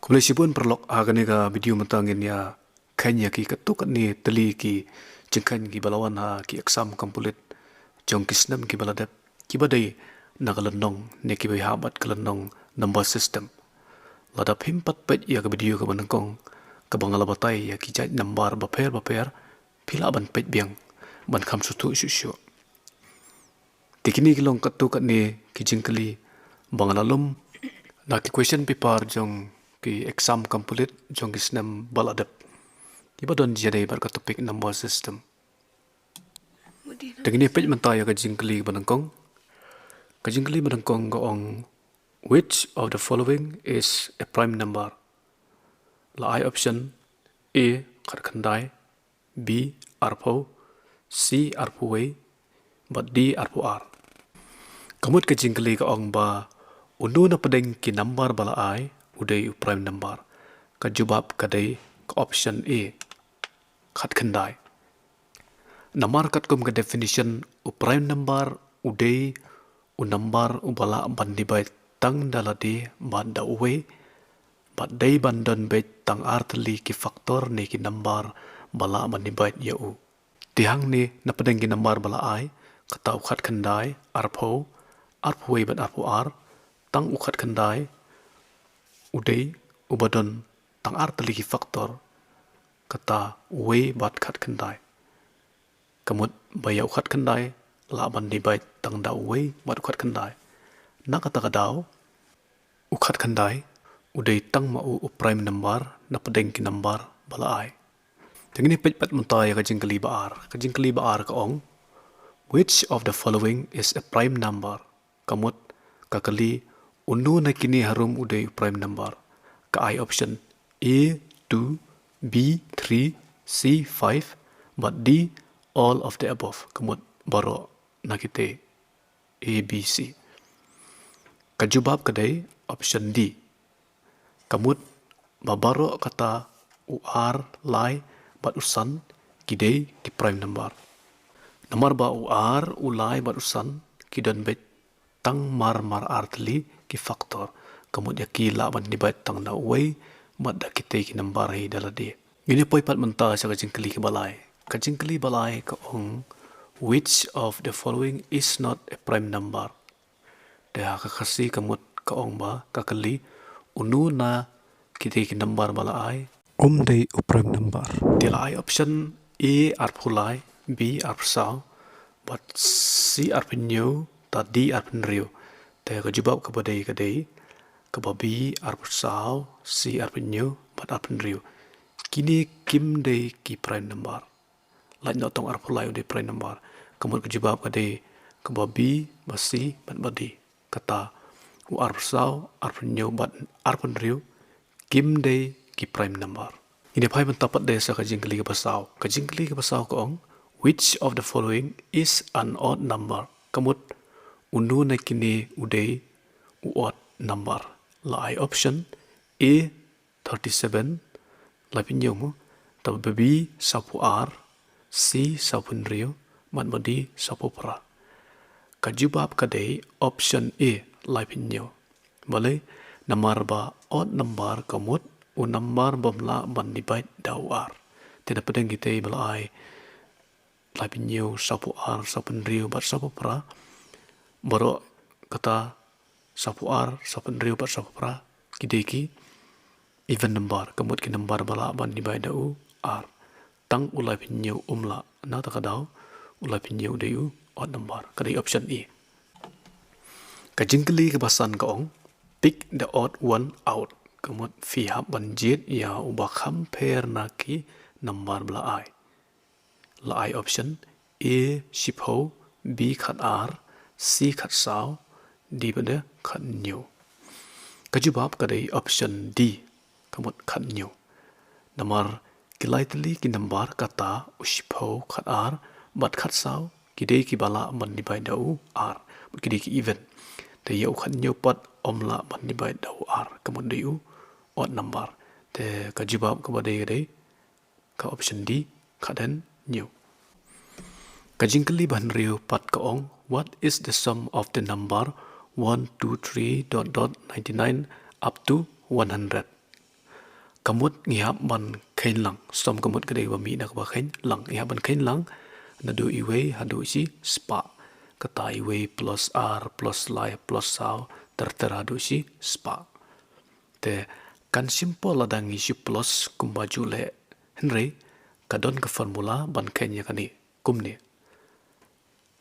Kumulai perlok agane ka video matangin ya kanya ki ketukat ni teli ki jengkan ki balawan ha ki exam kompulit jong kisnam ki baladap ki badai nagalanong ne ki habat kalanong number system ladap himpat pet ya ka video ka banangkong ka bangalabatai ya ki jaj number baper pila ban pet biang ban kam sutu isu tikini ki long ketukat ni ki jengkali bangalalum na ki question paper jong ki exam kompulit jong kisnam baladap iba don jadai bar ka topik number system tegini pej mentaya ka jingkli banangkong goong which of the following is a prime number la I option A kharkhandai B arpo C arpuwei but D arpu R kamut ka jingkli ka ong ba undu na padeng ki number bala I udai prime number ka jawab kadai ka option A kharkhandai namar kat kum ka definition u prime number udai u number u bala bandi bai tang dalade banda uwe bat dai bandan bai tang artli ki faktor ne ki number bala bandi bai ya u tihang ni na padeng ki number bala ai kata u kharkhandai arpo arpuwei bat arpu ar tang u kharkhandai udai ubadon tang artli ki faktor kata uwe bat kharkhandai kamut bayau kharkhandai la bandi bai tang da uwe bat kharkhandai na kata kadau u kharkhandai udai tang ma u prime number na padeng ki number bala ai tengini pej pat muntai ka jingkali baar ka ong which of the following is a prime number kamut kakali unu na kini harum udai prime number ka I option A 2 B 3 C 5 but D all of the above kamut baro nakite A B C kajubab kadai option D kamut babaro kata UR lai bat usan kidai ki prime number namar ba UR ulai bat usan kidan bet tang mar artli ki faktor kamut ya kila ban dibat tang na uwe mat da kite ki number hi dalade ini poi pat menta sa kajingkli ki balai ka ong which of the following is not a prime number da ka khasi kamut ka ong ba kakali unu na kite ki number balai dei u prime number tilai option A arphulai B arpsau but C arpinyo ta D arpinrio ta ka jawab ka badai kadai ka babi arpsau C arpinyo but arpinrio kini kim dei ki prime number lain no tong arphulai de prime number kamut ka jawab kadai ka babi basi bat badi kata u arpsau arpinyo but arpinrio kim dei ki prime number ini pai mentapat desa ka jingkli ka basau ka ong which of the following is an odd number kamut unu na kini udai u odd number la I option A 37 lapin yomo tab babi sapu R C sapu rio mat badi sapu pra kajubab kadai option A lapin yo boleh namar ba odd number kamut u number bamla ban dibai dawar tidak pedang kita belai lapin yo sapu R sapu rio bat sapu pra baru kata sapu R sapu rio bat sapu pra kideki even number kamut ki number bala ban dibai dau R tang ulai pinyo umla na takadau ulai pinyo deu odd number kadai option E kajingkli ke basan ka ong pick the odd one out kamut fihab banjit ya ubah compare na ki number bala I la I option A shipho B khat R C khat sao D benda khat new kajubab kadai option D kamut khat new namar kilaitli ki number kata ushipho khat R bat khat sao kidei ki bala man dibai dau R kidei ki even te yau khat new pat omla man dibai dau R kamut deu odd number te kajubab ka badai kadai ka option D khadan new kajingkli ban rio pat ka ong what is the sum of the number 1 2 3 .99 up to 100 kamut ngihap ban khain lang som kamut kadai ba mi na ba khain lang ngihap ban khain lang na do iwe hadu si spa kata iwe plus r plus lai plus sao tertera do si spa te kan simple ladang isi plus kumbaju le henry kadon ke formula ban khain ya kani kumne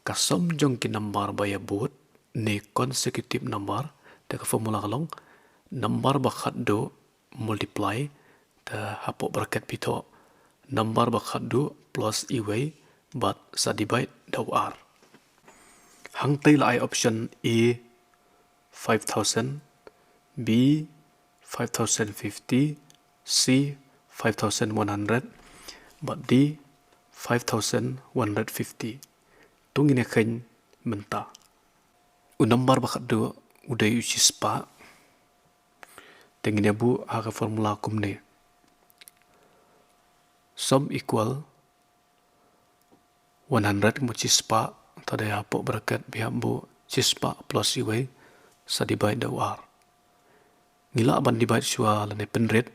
kasom jong ki number ba ya bot ne consecutive number te ka formula kalong number ba khat do multiply te hapo bracket pito number ba khat do plus iwe but sa divide daw r hang tay la option a 5000 b 5050 c 5100 but d 5150 tungin khain menta u number ba khat do udai uchi spa tengine bu aga formula kumne sum equal 100 mu chispa tade hapo bracket bihambu chispa plus iwe sa divide daw r ngila ban divide shwa lane penret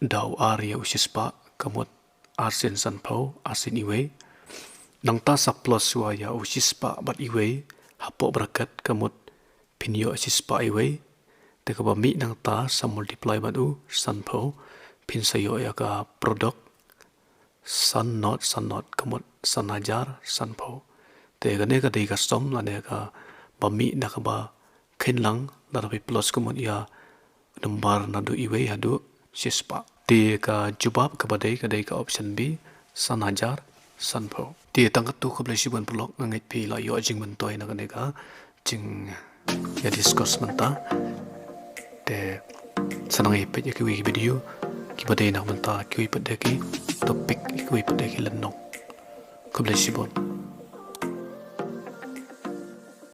daw r ya chispa kamut asin san pau asin iwe nang ta sa plus shwa ya chispa bat iwe hapo bracket kamut pinyo chispa iwe te ka ba mi nang ta sa multiply batu san pau pin sayo ya ka product san not kamut san hajar san pau te gane ka dei ka som la ne ka ba mi na ka ba khin lang la bi plus kamut ya number na do iwe hadu sispa te ka jubab ka ba dei ka option b san hajar san pau te tang tu ka ble siban blok ngai pi la yo jing man toy na ka jing ya discuss manta te sanang ipet ya ki video ki badai nak menta ki ipet deki topik ki ipet deki lenok ko bless you